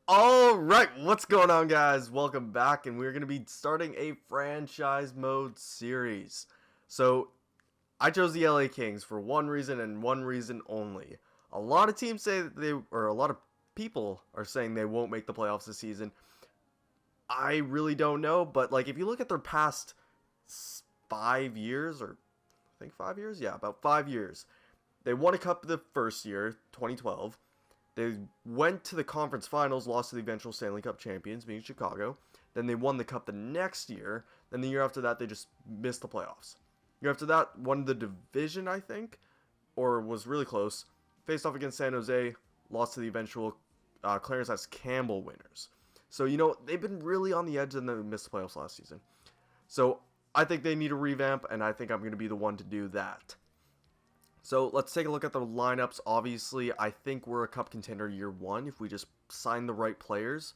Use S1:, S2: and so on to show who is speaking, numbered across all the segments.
S1: Alright, what's going on, guys? Welcome back, and we're going to be starting a franchise mode series. So, I chose the LA Kings for one reason and one reason only. A lot of teams say that a lot of people are saying they won't make the playoffs this season. I really don't know, but like if you look at their past 5 years, or I think 5 years? Yeah, about 5 years. They won a cup the first year, 2012. They went to the conference finals, lost to the eventual Stanley Cup champions, being Chicago. Then they won the cup the next year. Then the year after that, they just missed the playoffs. Year after that, won the division, I think, or was really close. Faced off against San Jose, lost to the eventual Clarence S. Campbell winners. So, they've been really on the edge and they missed the playoffs last season. So, I think they need a revamp, and I think I'm going to be the one to do that. So let's take a look at the lineups. Obviously, I think we're a cup contender year one if we just sign the right players.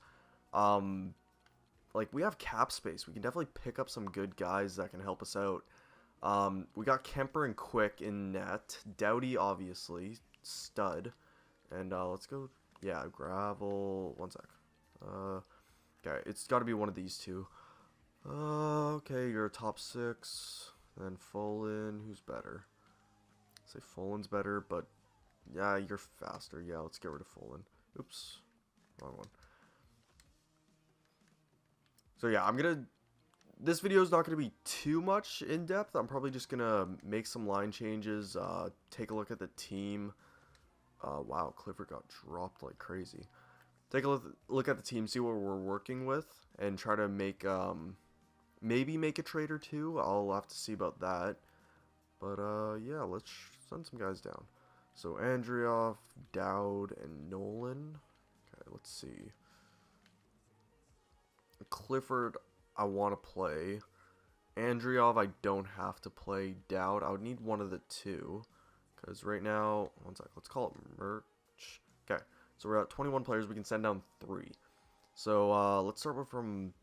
S1: Like, we have cap space. We can definitely pick up some good guys that can help us out. We got Kemper and Quick in net. Doughty, obviously, stud. And let's go, yeah, Gravel. One sec. Okay, it's got to be one of these two. Okay, you're a top six. Then Follin, who's better? Say Folin's better, but yeah, you're faster. Yeah, let's get rid of Folin. Oops, wrong one. So yeah, this video is not gonna be too much in depth. I'm probably just gonna make some line changes. Take a look at the team. Wow, Clifford got dropped like crazy. Take a look at the team, see what we're working with, and try to make maybe make a trade or two. I'll have to see about that. But, yeah, let's send some guys down. So, Andreoff, Dowd, and Nolan. Okay, let's see. Clifford, I want to play. Andreoff, I don't have to play. Dowd, I would need one of the two. Because right now, one sec, let's call it merch. Okay, so we're at 21 players. We can send down 3. So, let's start with from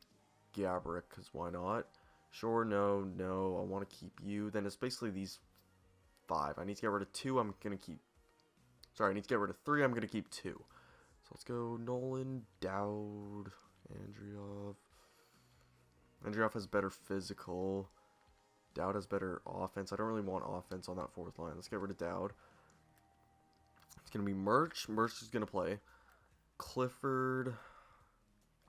S1: Gabrick, because why not? Sure, no, I want to keep you. Then it's basically these 5. I need to get rid of 2. I'm going to keep... Sorry, I need to get rid of 3. I'm going to keep 2. So let's go Nolan, Dowd, Andreoff. Andreoff has better physical. Dowd has better offense. I don't really want offense on that 4th line. Let's get rid of Dowd. It's going to be Merch. Merch is going to play. Clifford.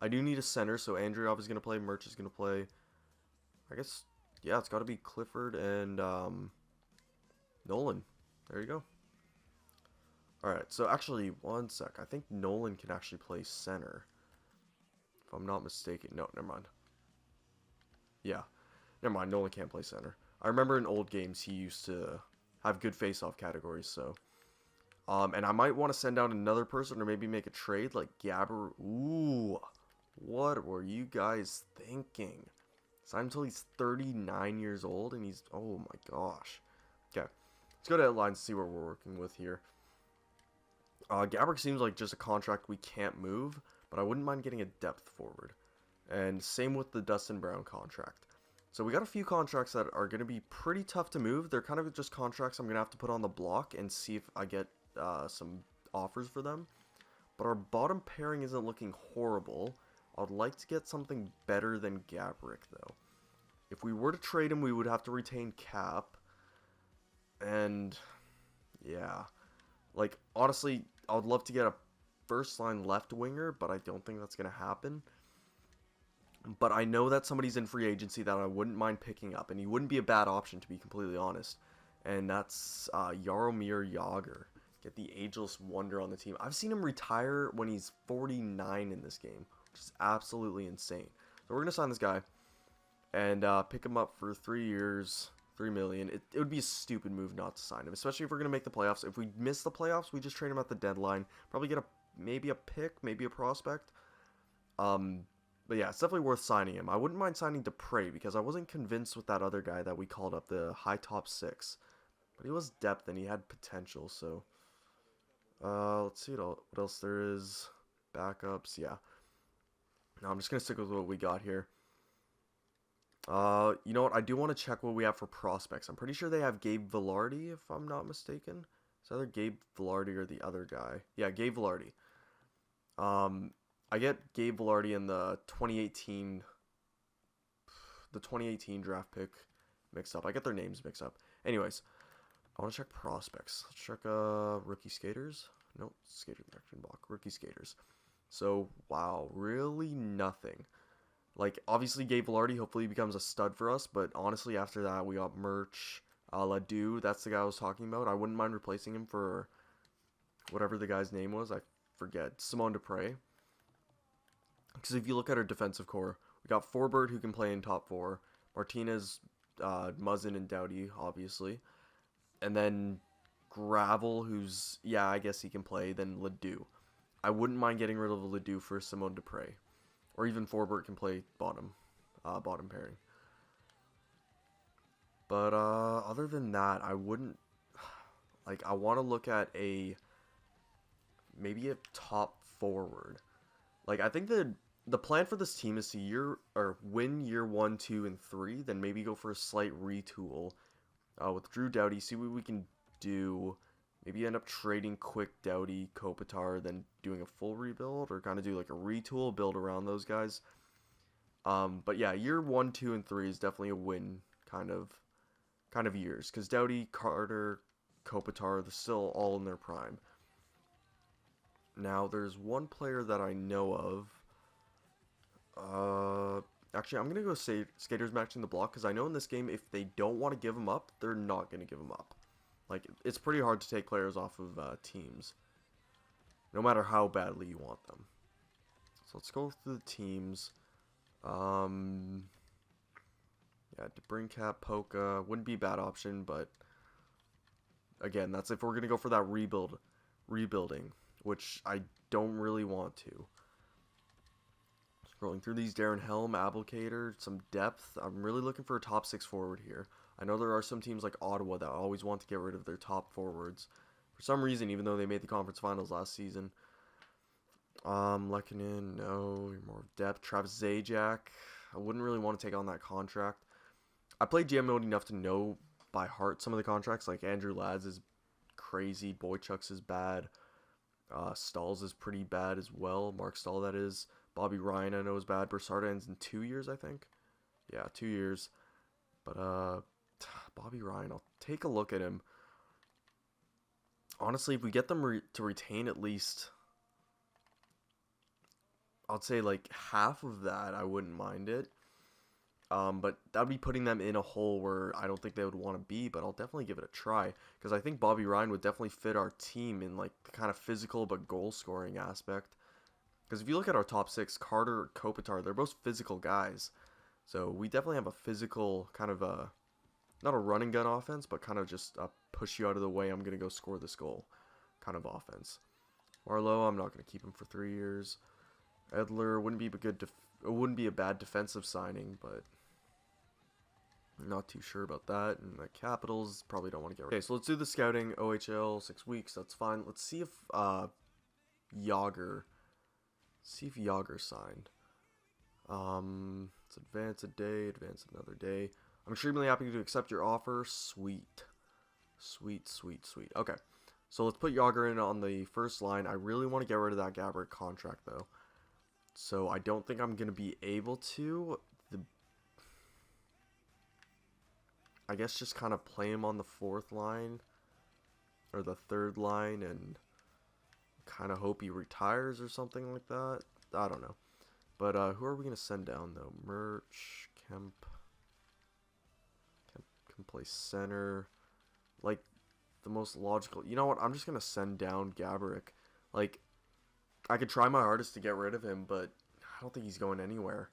S1: I do need a center, so Andreoff is going to play. Merch is going to play. I guess, yeah, it's got to be Clifford and Nolan. There you go. Alright, so actually, one sec. I think Nolan can actually play center. If I'm not mistaken. No, never mind. Yeah, never mind. Nolan can't play center. I remember in old games he used to have good face-off categories, so. And I might want to send out another person or maybe make a trade like Gabber. Ooh, what were you guys thinking? Signed until he's 39 years old, and he's... Oh, my gosh. Okay. Let's go to headlines and see what we're working with here. Gabrick seems like just a contract we can't move, but I wouldn't mind getting a depth forward. And same with the Dustin Brown contract. So we got a few contracts that are going to be pretty tough to move. They're kind of just contracts I'm going to have to put on the block and see if I get some offers for them. But our bottom pairing isn't looking horrible. I'd like to get something better than Gabrick, though. If we were to trade him, we would have to retain cap. And, yeah. Like, honestly, I would love to get a first-line left winger, but I don't think that's going to happen. But I know that somebody's in free agency that I wouldn't mind picking up, and he wouldn't be a bad option, to be completely honest. And that's Jaromir Jagr. Get the ageless wonder on the team. I've seen him retire when he's 49 in this game, which is absolutely insane. So we're going to sign this guy and pick him up for 3 years, $3 million. It would be a stupid move not to sign him, especially if we're going to make the playoffs. If we miss the playoffs, we just trade him at the deadline. Probably get maybe a pick, maybe a prospect. But yeah, it's definitely worth signing him. I wouldn't mind signing Dupre because I wasn't convinced with that other guy that we called up, the high top 6. But he was depth and he had potential, so... let's see what else there is. Backups, yeah. No, I'm just going to stick with what we got here. You know what? I do want to check what we have for prospects. I'm pretty sure they have Gabe Vilardi, if I'm not mistaken. It's either Gabe Vilardi or the other guy. Yeah, Gabe Vilardi. I get Gabe Velarde in the 2018 draft pick mixed up. I get their names mixed up. Anyways, I want to check prospects. Let's check rookie skaters. Nope, skater action block. Rookie skaters. So, wow, really nothing. Like, obviously, Gabe Velarde hopefully becomes a stud for us, but honestly, after that, we got Merch, Ledoux. That's the guy I was talking about. I wouldn't mind replacing him for whatever the guy's name was. I forget. Simone Dupre. Because if you look at our defensive core, we got Forbert, who can play in top four. Martinez, Muzzin, and Doughty, obviously. And then Gravel, who's, yeah, I guess he can play. Then Ledoux. I wouldn't mind getting rid of Ledoux for Simone Dupre. Or even Forbert can play bottom pairing. But other than that, I wouldn't, like, I want to look at maybe a top forward. Like, I think the plan for this team is to win year 1, 2, and 3, then maybe go for a slight retool with Drew Doughty, see what we can do. Maybe end up trading Quick, Doughty, Kopitar, then doing a full rebuild, or kind of do like a retool, build around those guys. But yeah, year 1, 2, and 3 is definitely a win kind of years, because Doughty, Carter, Kopitar, they're still all in their prime. Now, there's one player that I know of. Actually, I'm going to go skaters matching the block, because I know in this game, if they don't want to give them up, they're not going to give them up. Like, it's pretty hard to take players off of teams, no matter how badly you want them. So let's go through the teams. Yeah, DeBrincat, Polka wouldn't be a bad option, but again, that's if we're going to go for that rebuilding, which I don't really want to. Scrolling through these, Darren Helm, Applicator, some depth. I'm really looking for a top 6 forward here. I know there are some teams like Ottawa that always want to get rid of their top forwards for some reason, even though they made the conference finals last season. Lekanen, no, more depth. Travis Zajac, I wouldn't really want to take on that contract. I played GM mode enough to know by heart some of the contracts, like Andrew Ladd's is crazy, Boychuk's is bad, Stahl's is pretty bad as well, Mark Stahl that is. Bobby Ryan I know is bad. Brassard ends in 2 years, I think. Yeah, 2 years. But Bobby Ryan, I'll take a look at him. Honestly, if we get them to retain at least, I'd say like half of that, I wouldn't mind it. But that would be putting them in a hole where I don't think they would want to be, but I'll definitely give it a try. Because I think Bobby Ryan would definitely fit our team in like the kind of physical but goal-scoring aspect. Because if you look at our top 6, Carter, Kopitar, they're both physical guys. So we definitely have a physical kind of not a run and gun offense, but kind of just a push you out of the way, I'm going to go score this goal kind of offense. Marlowe, I'm not going to keep him for 3 years. Edler wouldn't be a bad defensive signing, but I'm not too sure about that. And the Capitals probably don't want to get rid of. Okay, so let's do the scouting. OHL, 6 weeks, that's fine. Let's see if Yager signed. Let's advance a day, advance another day. I'm extremely happy to accept your offer. Sweet. Sweet, sweet, sweet. Okay, so let's put Yager in on the first line. I really want to get rid of that Gabrick contract, though. So I don't think I'm going to be able to. I guess just kind of play him on the 4th line. Or the 3rd line and kind of hope he retires or something like that. I don't know. But who are we going to send down, though? Merch, Kemp can play center. Like, the most logical. You know what? I'm just going to send down Gaborik. Like, I could try my hardest to get rid of him, but I don't think he's going anywhere.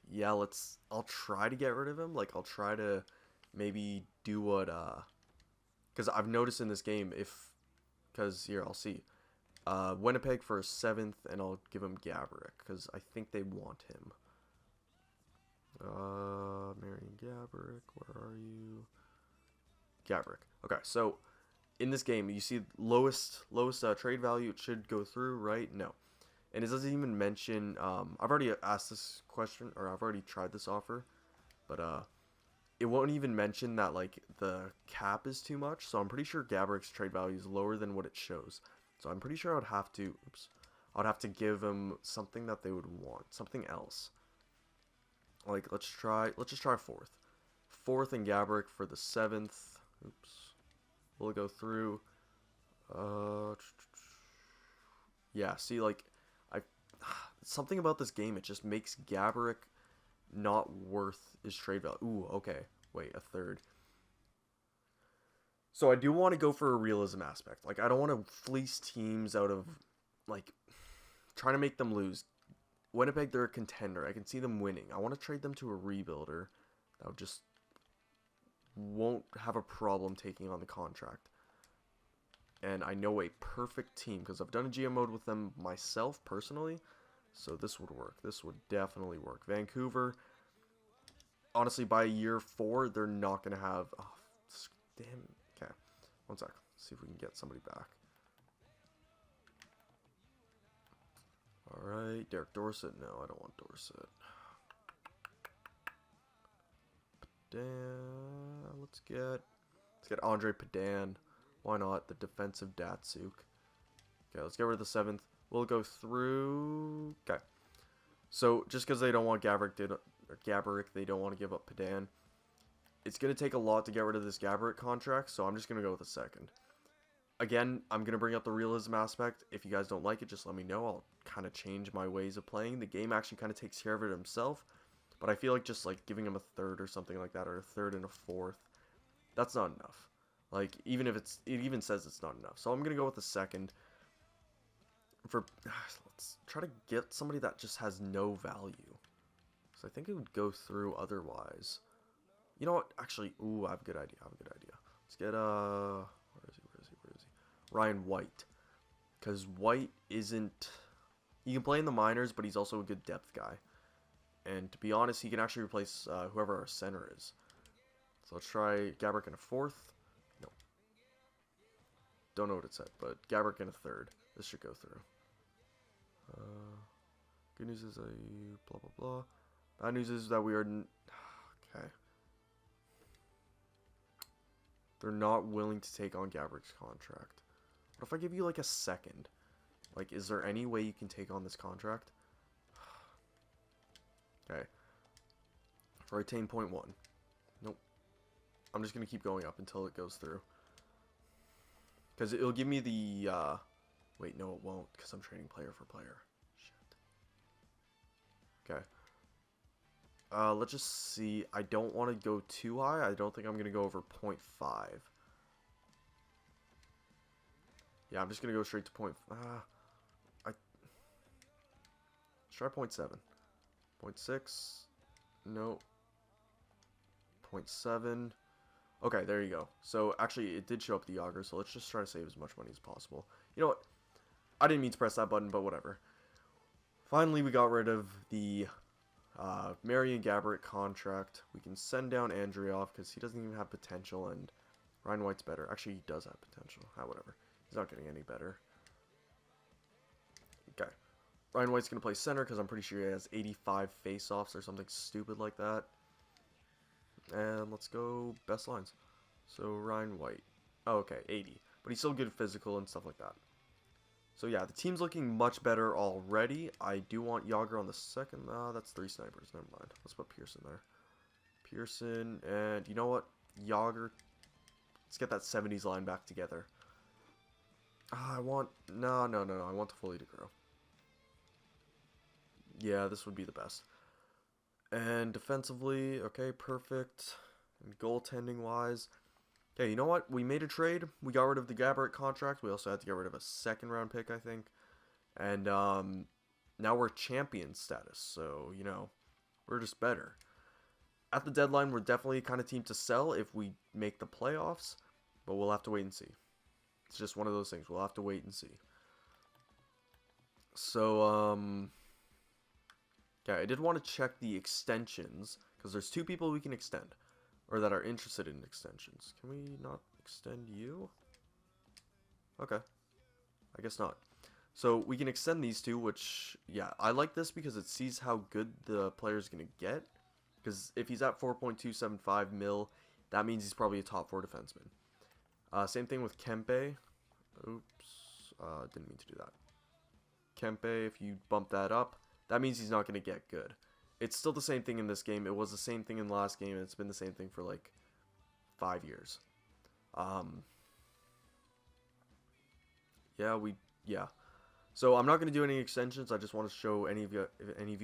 S1: Yeah, I'll try to get rid of him. Like, I'll try to maybe do what, because I've noticed in this game, because here, I'll see. Winnipeg for a 7th, and I'll give him Gaborik, because I think they want him. Marion Gaborik, where are you? Gaborik. Okay, so in this game, you see lowest trade value, it should go through, right? No. And it doesn't even mention, I've already asked this question, or I've already tried this offer, but it won't even mention that, like, the cap is too much, so I'm pretty sure Gaborik's trade value is lower than what it shows. So I'm pretty sure I'd have to, oops, I'd have to give him something that they would want, something else. Like, let's just try fourth. Fourth and Gabrick for the 7th. Oops. Will it go through? Yeah, see, like, something about this game, it just makes Gabrick not worth his trade value. Ooh, okay. Wait, a third. So I do want to go for a realism aspect. Like, I don't want to fleece teams out of, like, trying to make them lose. Winnipeg, they're a contender. I can see them winning. I want to trade them to a rebuilder that would just won't have a problem taking on the contract. And I know a perfect team because I've done a GM mode with them myself personally. So this would work. This would definitely work. Vancouver, honestly, by year 4, they're not going to have... Oh, damn. Okay. One sec. Let's see if we can get somebody back. Alright. Derek Dorsett. No, I don't want Dorsett. Padan. Let's get Andre Padan. Why not? The defensive Datsuk. Okay, let's get rid of the 7th. We'll go through... Okay. So, just because they don't want Gabrick, they don't want to give up Padan. It's going to take a lot to get rid of this Gabrick contract, so I'm just going to go with the 2nd. Again, I'm going to bring up the realism aspect. If you guys don't like it, just let me know. I'll kind of change my ways of playing. The game actually kind of takes care of it himself. But I feel like just like giving him a 3rd or something like that, or a 3rd and a 4th, that's not enough. Like, even if it even says it's not enough. So I'm going to go with the 2nd. Let's try to get somebody that just has no value. So I think it would go through otherwise. You know what? Actually, ooh, I have a good idea. Let's get, where is he? Ryan White. Because White isn't... He can play in the minors, but he's also a good depth guy. And to be honest, he can actually replace whoever our center is. So let's try Gabrick in a 4th. No. Don't know what it said, but Gabrick in a 3rd. This should go through. Good news is blah blah blah. Bad news is that we are okay. They're not willing to take on Gabrick's contract. What if I give you like a 2nd? Like, is there any way you can take on this contract? Okay. For retain 0.1. Nope. I'm just gonna keep going up until it goes through. Because it'll give me the wait, no, it won't, because I'm trading player for player. Shit. Okay. Let's just see. I don't want to go too high. I don't think I'm going to go over 0.5. Yeah, I'm just going to go straight to let's try 0.7. 0.6. No. 0.7. Okay, there you go. So, actually, it did show up the Yager, so let's just try to save as much money as possible. You know what? I didn't mean to press that button, but whatever. Finally, we got rid of the Marian Gabrick contract. We can send down Andreoff because he doesn't even have potential, and Ryan White's better. Actually, he does have potential. Whatever. He's not getting any better. Okay. Ryan White's going to play center because I'm pretty sure he has 85 face-offs or something stupid like that. And let's go best lines. So, Ryan White. Oh, okay, 80. But he's still good physical and stuff like that. So, yeah, the team's looking much better already. I do want Yager on the 2nd. That's 3 snipers. Never mind. Let's put Pearson there. Pearson. And you know what? Yager. Let's get that 70s line back together. I want... No. I want the fully to grow. Yeah, this would be the best. And defensively, okay, perfect. And goaltending-wise... Okay, you know what? We made a trade. We got rid of the Gabrick contract. We also had to get rid of a 2nd-round pick, I think. And now we're champion status. So, you know, we're just better. At the deadline, we're definitely the kind of team to sell if we make the playoffs. But we'll have to wait and see. It's just one of those things. We'll have to wait and see. So, okay, I did want to check the extensions. Because there's 2 people we can extend. Or that are interested in extensions. Can we not extend you? Okay. I guess not. So we can extend these 2, which, yeah, I like this because it sees how good the player is going to get. Because if he's at 4.275 mil, that means he's probably a top 4 defenseman. Same thing with Kempe. Oops. Didn't mean to do that. Kempe, if you bump that up, that means he's not going to get good. It's still the same thing in this game. It was the same thing in the last game, and it's been the same thing for like 5 years. Yeah. So I'm not going to do any extensions. I just want to show any of you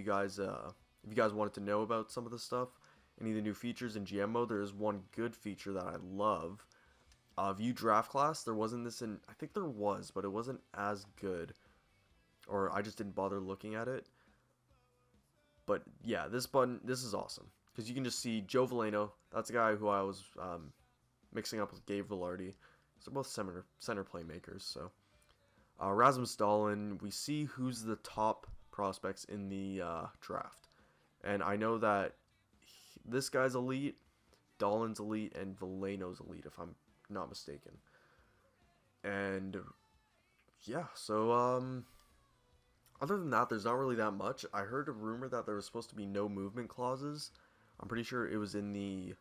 S1: guys, if you guys wanted to know about some of the stuff, any of the new features in GM mode. There is one good feature that I love. View draft class. There wasn't this in, I think there was, but it wasn't as good, or I just didn't bother looking at it. But yeah, this button, this is awesome because you can just see Joe Veleno. That's a guy who I was mixing up with Gabe Velarde. So both center playmakers. So Rasmus Dahlin, we see who's the top prospects in the draft, and I know that this guy's elite, Dahlin's elite, and Veleno's elite, if I'm not mistaken. And yeah, so other than that, there's not really that much. I heard a rumor that there was supposed to be no movement clauses. I'm pretty sure it was in the,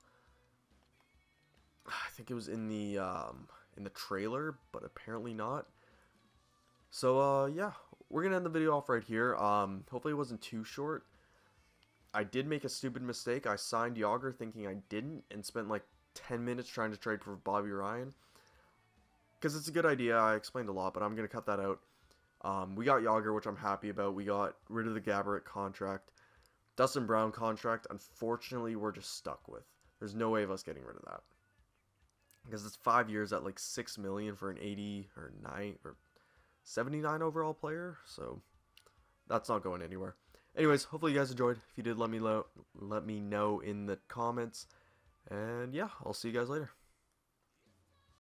S1: I think it was in the trailer, but apparently not. So yeah, we're gonna end the video off right here. Hopefully it wasn't too short. I did make a stupid mistake. I signed Yager thinking I didn't, and spent like 10 minutes trying to trade for Bobby Ryan. Because it's a good idea. I explained a lot, but I'm gonna cut that out. We got Yager, which I'm happy about. We got rid of the Gaborik contract. Dustin Brown contract, unfortunately, we're just stuck with. There's no way of us getting rid of that. Because it's 5 years at like $6 million for an 80 or 9 or 79 overall player. So that's not going anywhere. Anyways, hopefully you guys enjoyed. If you did, let me know in the comments. And yeah, I'll see you guys later.